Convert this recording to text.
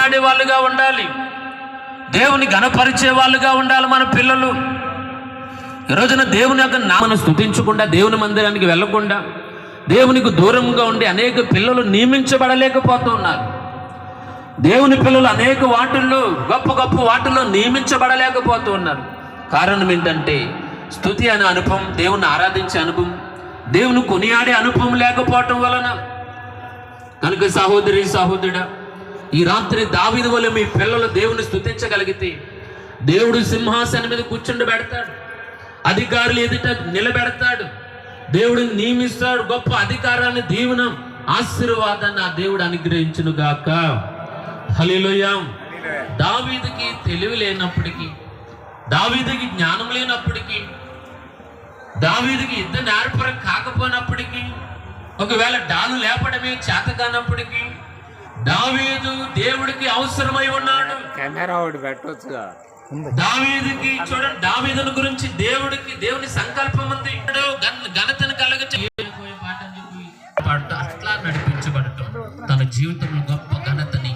ఆడే వాళ్ళుగా ఉండాలి, దేవుని ఘనపరిచే వాళ్ళుగా ఉండాలి మన పిల్లలు. ఈ రోజున దేవుని యొక్క నామను స్తుతించకుండా, దేవుని మందిరానికి వెళ్ళకుండా, దేవునికి దూరంగా ఉండి అనేక పిల్లలు నియమించబడలేకపోతున్నారు. దేవుని పిల్లలు అనేక వాటిల్లో, గొప్ప గొప్ప వాటిల్లో నియమించబడలేకపోతూ ఉన్నారు. కారణం ఏంటంటే స్తుతి అనే అనుభవం, దేవుని ఆరాధించే అనుభవం, దేవుని కొనియాడే అనుభవం లేకపోవటం వలన. కనుక సహోదరి సహోదరుడా, ఈ రాత్రి దావీదు వలె మీ పిల్లలు దేవుని స్తుతించగలిగితే దేవుడు సింహాసనం మీద కూర్చుండబెడతాడు, అధికారులు ఎదుట నిలబెడతాడు, దేవుడిని నియమిస్తాడు. గొప్ప అధికారాన్ని, దీవెన, ఆశీర్వాదాన్ని ఆ దేవుడు అనుగ్రహించును గాక. హల్లెలూయా. దావీదుకి తెలివి లేనప్పటికీ, దావీదుకి జ్ఞానం లేనప్పటికీ, దావీదుకి యుద్ధ నేర్పరం కాకపోయినప్పటికీ, ఒకవేళ డాలు లేపడమే చేత కానప్పటికీ, దావీదు దేవుడికి అవసరమై ఉన్నాడు. దావీదుకి చూడండి, దావీదుని గురించి దేవుని సంకల్పం ఉంది. ఘనతను అట్లా నడిపించబడటం, తన జీవితంలో గొప్ప ఘనతని